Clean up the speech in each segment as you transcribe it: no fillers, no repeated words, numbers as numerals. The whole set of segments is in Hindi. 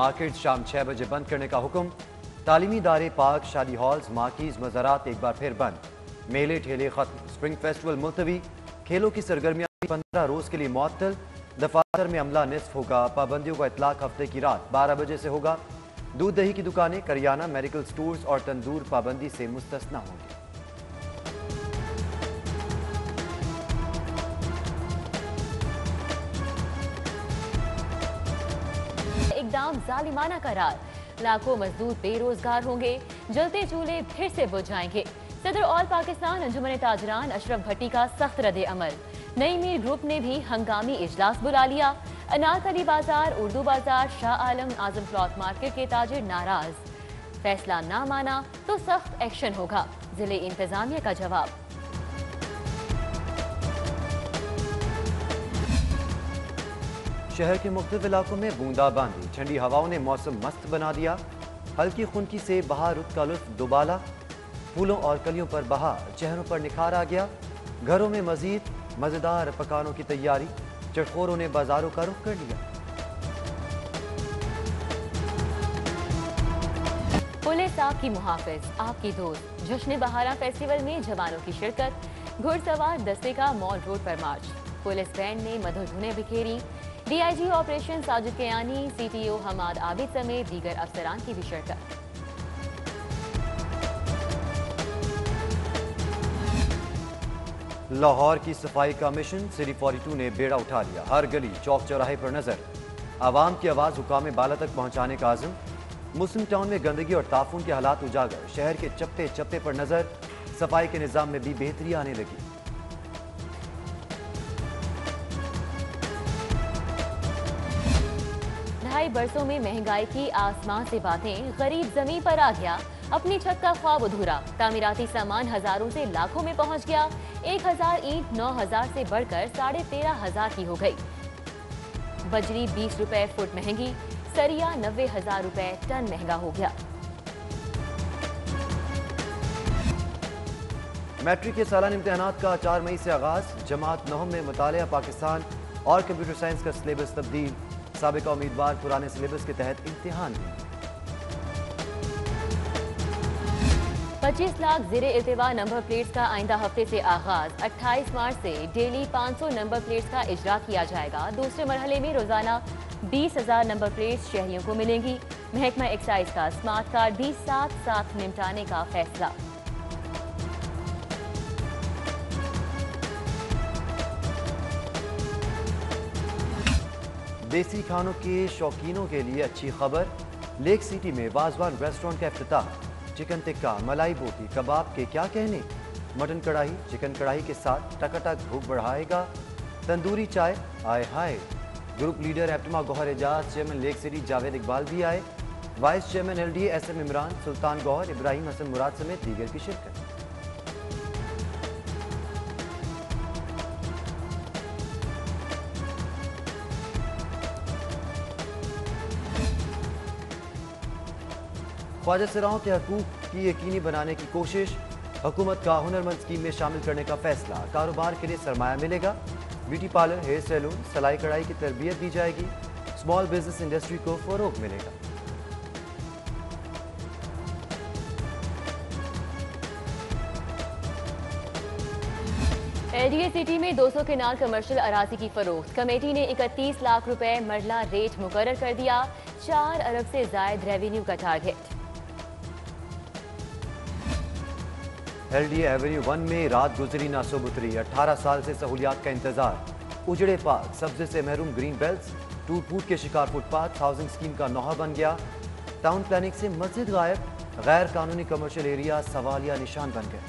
मार्केट शाम 6 बजे बंद करने का हुक्म। तालीमी इदारे, पार्क, शादी हॉल्स, मार्कीज, मज़ारात एक बार फिर बंद। मेले ठेले खत्म। स्प्रिंग फेस्टिवल मुलतवी। खेलों की सरगर्मियां 15 रोज के लिए मुअत्तल। दफातर में अमला निस्फ होगा। पाबंदियों का इतलाक हफ्ते की रात 12 बजे से होगा। दूध दही की दुकानें, करियाना, मेडिकल स्टोर्स और तंदूर पाबंदी से मुस्तस्ना होंगे। एकदम जालिमाना करार। लाखों मजदूर बेरोजगार होंगे। जलते चूल्हे फिर से बुझ जाएंगे। सदर ऑल पाकिस्तान अंजुमन ताजरान अशरफ भट्टी का सख्त रद्द अमल। नई मीर ग्रुप ने भी हंगामी इजलास बुला लिया। अनारकली बाजार, उर्दू बाजार, शाह आलम आजम क्लॉथ मार्केट के ताजिर नाराज। फैसला ना माना तो सख्त एक्शन होगा, जिले इंतजामिया का जवाब। शहर के मुख्तलिफ इलाकों में बूंदाबांदी। ठंडी हवाओं ने मौसम मस्त बना दिया। हल्की खुनकी से बहार रुत का लुत्फ दुबाला। फूलों और कलियों पर बहार, चेहरों पर निखार आ गया। घरों में मजीद मजेदार पकानों की तैयारी। चटखोरों ने बाजारों का रुख कर लिया। पुलिस आपकी मुहाफिज, आपकी दोस्त। जश्न बहारा फेस्टिवल में जवानों की शिरकत। घुड़सवार दस्ते का मॉल रोड पर मार्च। पुलिस बैंड ने मधुधुनें बिखेरी। DIG operation Sajid Kiani, CTO Hammad Abid समेत दीगर अफसरान की भी शिरकत। लाहौर की सफाई का मिशन सिटी 42 ने बेड़ा उठा लिया। हर गली, चौक चौराहे पर नजर। आवाम की आवाज हुकाम बाला तक पहुंचाने का आज़म। मुस्लिम टाउन में गंदगी और ताफून के हालात उजागर। शहर के चप्पे चप्पे पर नजर। सफाई के निजाम में भी बेहतरी आने लगी। ढाई बरसों में महंगाई की आसमान से बातें। गरीब जमीन पर आ गया। अपनी छत का ख्वाब अधूरा। तामीराती सामान हजारों से लाखों में पहुंच गया। 1000 ईंट 9000 से बढ़कर 13500 की हो गई। बजरी 20 रुपए फुट महंगी। सरिया 90,000 रुपए टन महंगा हो गया। मैट्रिक के सालाना इम्तिहानात का 4 मई से आगाज। जमात 9 में मुतालिया पाकिस्तान और कंप्यूटर साइंस का सिलेबस तब्दील। साबिका उम्मीदवार पुराने सिलेबस के तहत इम्तिहान देंगे। 25 लाख ज़ेरे इल्तिवा नंबर प्लेट्स का आइंदा हफ्ते से आगाज। 28 मार्च से डेली 500 नंबर प्लेट्स का इजरा किया जाएगा। दूसरे मरहले में रोजाना 20,000 नंबर प्लेट्स शहरियों को मिलेंगी। महकमा एक्साइज का स्मार्ट कार्ड भी साथ साथ निपटाने का फैसला। देसी खानों के शौकीनों के लिए अच्छी खबर। लेक सिटी में वाजवान रेस्टोरेंट का इफ्तिताह। चिकन टिक्का, मलाई बोटी, कबाब के क्या कहने। मटन कढ़ाई, चिकन कढ़ाई के साथ टकाटक भूख बढ़ाएगा। तंदूरी चाय, आए हाय। Group leader APTMA Gohar Ejaz, chairman Lake City Javed Iqbal भी आए। Vice chairman LDA SM Imran, Sultan Gohar, Ibrahim Hasan Murad समेत दीगर की शिरकत। ख्वाजा सराओं के हकूक की यकीनी बनाने की कोशिश। हुकूमत का हुनरमंद स्कीम में शामिल करने का फैसला। कारोबार के लिए सरमाया मिलेगा। ब्यूटी पार्लर, हेयर सैलून, सिलाई कढ़ाई की तरबियत दी जाएगी। स्मॉल बिजनेस इंडस्ट्री को फरोग मिलेगा। LDA सिटी में 200 केनाल कमर्शियल अराजी की फरोख्त। कमेटी ने 31 लाख रुपए मरला रेट मुकर्रर कर दिया। 4 अरब से जायद रेवेन्यू का टारगेट। LDA एवेन्यू 1 में रात गुजरी ना सुबुतरी। 18 साल से सहूलियात का इंतजार। उजड़े पार्क, सब्जे से महरूम ग्रीन बेल्ट्स, टूट फूट के शिकार फुटपाथ। हाउसिंग स्कीम का नौहा बन गया। टाउन प्लानिंग से मस्जिद गायब। गैर कानूनी कमर्शियल एरिया सवालिया निशान बन गए।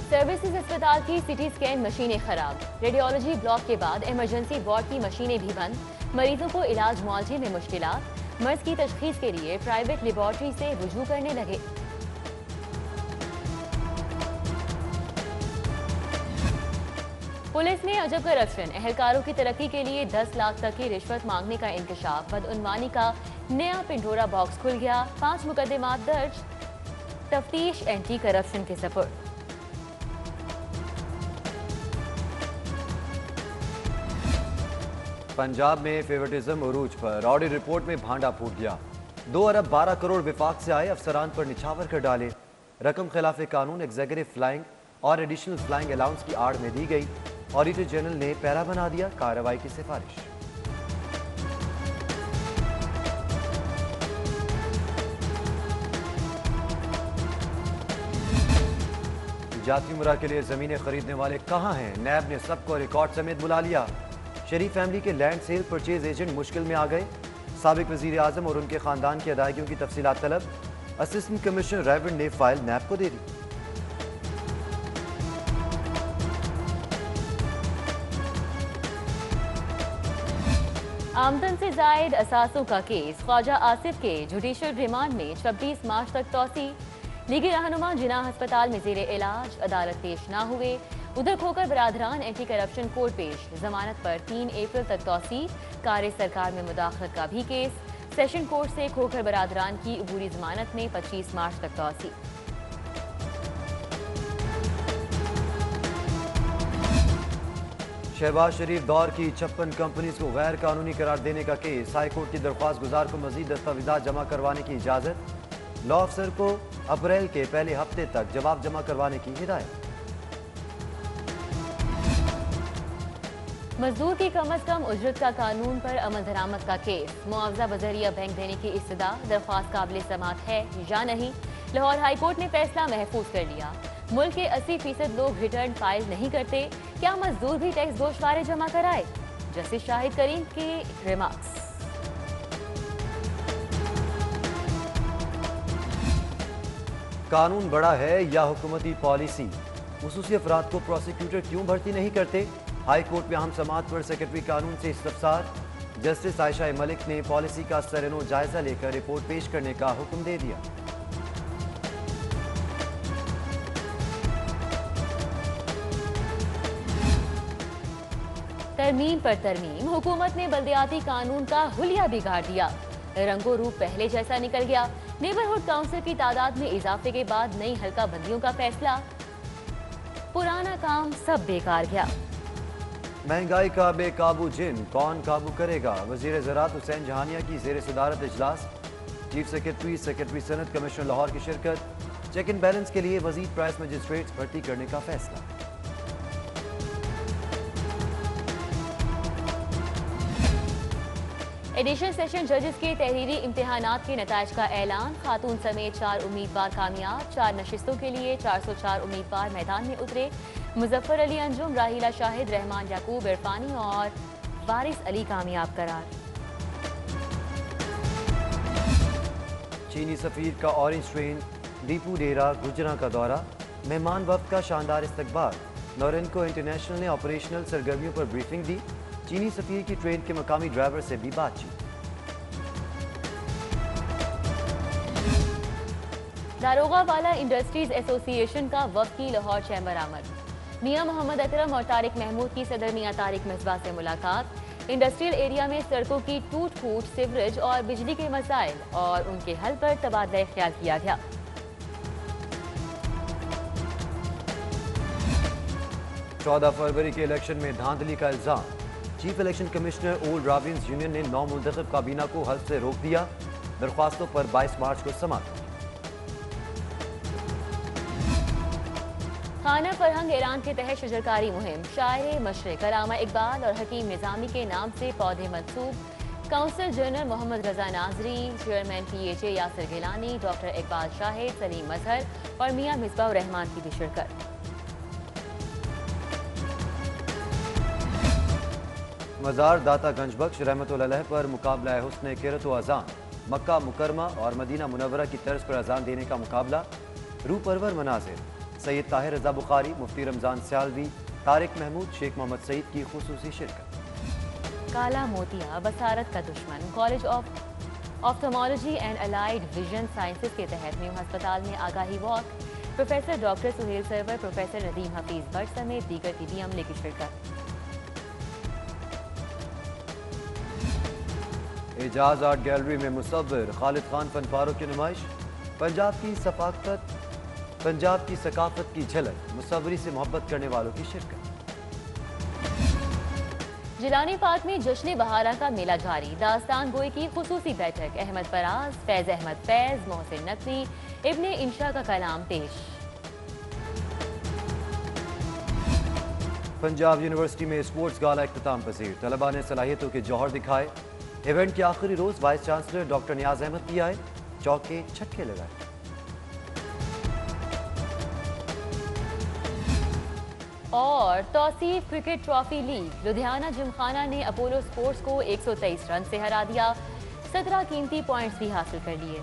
सर्विसेज अस्पताल की सिटी स्कैन मशीनें खराब। रेडियोलॉजी ब्लॉक के बाद इमरजेंसी वार्ड की मशीनें भी बंद। मरीजों को इलाज मुआवजे में मुश्किलात। मर्ज की तशखीस के लिए प्राइवेट लेबॉर्ट्री से रुजू करने लगे। पुलिस में अजब करप्शन। एहलकारों की तरक्की के लिए 10 लाख तक की रिश्वत मांगने का इंकशाफ। बदउनवानी का नया पिंडोरा बॉक्स खुल गया। 5 मुकदमात दर्ज। तफ्तीश एंटी करप्शन के सपुर्द। पंजाब में फेवरेटिज्म उरूज पर ऑडिट रिपोर्ट में भांडा फूट गया। 2 अरब 12 करोड़ विफाक से आए अफसरान पर निछावर कर डाले। रकम खिलाफ कानून एग्जीक्यूटिव फ्लाइंग और एडिशनल फ्लाइंग अलाउंस की आड़ में दी गई। ऑडिटर जनरल ने पैरा बना दिया कार्रवाई की सिफारिश। जाती उम्रा के लिए जमीनें खरीदने वाले कहां हैं? नैब ने सबको रिकॉर्ड समेत बुला लिया। शरीफ फैमिली के लैंड सेल परचेज एजेंट मुश्किल में आ गए। साबिक वजीर आजम और उनके खानदान की अदायगियों की तफसीलात तलब। असिस्टेंट कमिश्नर रेवेन्यू ने फाइल नैब को दे दी। आमदन से जायद असासों का केस, ख्वाजा आसिफ के जुडिशल रिमांड में 26 मार्च तक तौसी। लीगी रहनुमा जिना अस्पताल में जेर इलाज, अदालत पेश ना हुए। उधर खोकर बरादरान एंटी करप्शन कोर्ट पेश, जमानत पर 3 अप्रैल तक तौसी। कार्य सरकार में मुदाखलत का भी केस। सेशन कोर्ट से खोकर बरादरान की अबूरी जमानत में 25 मार्च तक तौसी। शहबाज शरीफ दौर की 56 कंपनीज को गैर कानूनी करार देने का केस। हाईकोर्ट की दरख्वास्त गुजार को मजीद दस्तावेजात जमा करवाने की इजाजत। लॉ अफसर को अप्रैल के पहले हफ्ते तक जवाब जमा करवाने की हिदायत। मजदूर की कम अज कम उजरत का कानून पर अमल दरामद का केस। मुआवजा बजरिया बैंक देने की इस्तदा, दरख्वास्त काबिल समात है या नहीं। लाहौर हाईकोर्ट ने फैसला महफूज कर लिया। मुल्क के 80% लोग रिटर्न फाइल नहीं करते, क्या मजदूर भी टैक्स गोशवारे जमा कराए? जस्टिस शाहिद करीम के रिमार्क्स। कानून बड़ा है या हुकूमती पॉलिसी? खुसूसी अफराद को प्रोसिक्यूटर क्यों भर्ती नहीं करते? हाई कोर्ट में अहम समात पर सेक्रेटरी कानून से इस्तफसार। जस्टिस आयशा मलिक ने पॉलिसी का सरनो जायजा लेकर रिपोर्ट पेश करने का हुक्म दे दिया। तरमीम पर तरमीम, हुकूमत ने बल्दियाती कानून का हुलिया बिगाड़ दिया। रंगो रूप पहले जैसा निकल गया। नेबरहुड काउंसिल की तादाद में इजाफे के बाद नई हल्का बंदियों का फैसला। पुराना काम सब बेकार गया। महंगाई का बेकाबू जिन कौन काबू करेगा? वजीर ज़राअत हुसैन जहानिया की ज़ेर सदारत इजलास। चीफ सेक्रेटरी सनत कमिश्नर लाहौर की शिरकत। चेक एंड बैलेंस के लिए मजीद प्राइस मजिस्ट्रेट्स भर्ती करने का फैसला। एडिशनल सेशन जजेस के तहरीरी इम्तिहानात के नताइज का ऐलान। खातून समेत 4 उम्मीदवार कामयाब। 4 नशिस्तों के लिए 404 उम्मीदवार मैदान में उतरे। मुजफ्फर अली अंजुम, राहिला शाहिद, रहमान याकूब इरफानी और वारिस अली कामयाब करार। चीनी सफीर का ऑरेंज ट्रेन दीपू डेरा गुजरा का दौरा। मेहमान वफ्द का शानदार इस्तकबाल। नौरेनको इंटरनेशनल ने ऑपरेशनल सरगर्मियों पर ब्रीफिंग दी। चीनी सफीर की ट्रेन के मकामी ड्राइवर से भी बातचीत। दारोगा वाला इंडस्ट्रीज एसोसिएशन का वफकी लाहौर चैम्बर आमद। मियां मोहम्मद अकरम और तारिक महमूद की सदर मियां तारिक मिसबा से मुलाकात। इंडस्ट्रियल एरिया में सड़कों की टूट फूट, सीवरेज और बिजली के मसाइल और उनके हल पर तबादला ख्याल किया गया। 14 फरवरी के इलेक्शन में धांधली का इल्जाम। Chief election commissioner Old Ravians Union ने नौमुंतखब काबीना को हल्फ से रोक दिया। दरख्वास्तों पर 22 मार्च को समाप्त। खाना फरहंग ईरान के तहत शजरकारी मुहिम। शायर मशरिक अल्लामा इकबाल और हकीम निजामी के नाम से पौधे मंसूब। Council general Mohammad Raza Nazari, chairman PHA Yasir Gilani, doctor Iqbal Shahid, Salim Mazhar और मियां मिसबाह रहमान की भी शिरकत। मज़ार दाता गंजबख्श रहमतुल्लाह अलैह पर मुकाबला हुस्न किरत व अज़ान। मक्का मुकरमा और मदीना मुनव्वरा की तर्ज पर अज़ान देने का मुकाबला। रूपरवर मनाजिर। सैयद ताहिर रजा बुखारी, मुफ्ती रमजान सियालवी, तारिक महमूद, शेख मोहम्मद सईद की खुसूसी शिरकत। काला मोतिया बसारत का दुश्मन। College of ophthalmology and allied vision sciences के तहत न्यू अस्पताल में आगाही walk. Professor doctor Suhail Sarwar, professor Nadeem Hafeez Bhatt समेत दीगर तिबी अमले की शिरकत। एजाज आर्ट गैलरी में मुसव्विर खालिद खान फनपारों की नुमाइश। पंजाब की सकाफत की झलक, मुसव्वरी से मोहब्बत करने वालों की शिरकत। जिलानी पार्क में जश्न बहारा का मेला जारी। दास्तान गोई की खुसूसी बैठक। अहमद फराज, फैज अहमद फैज, मोहसिन नकवी, इब्ने इंशा का कलाम पेश। पंजाब यूनिवर्सिटी में स्पोर्ट्स गाला इख्तिताम पजीर। तलबा ने सलाहियतों के जौहर दिखाए। इवेंट के आखिरी रोज vice chancellor doctor Niaz Ahmed भी आए, चौके छक्के लगाए। और Tauseef cricket trophy league, Ludhiana gymkhana ने अपोलो स्पोर्ट्स को 123 रन से हरा दिया। 17 कीमती पॉइंट्स भी हासिल कर लिए।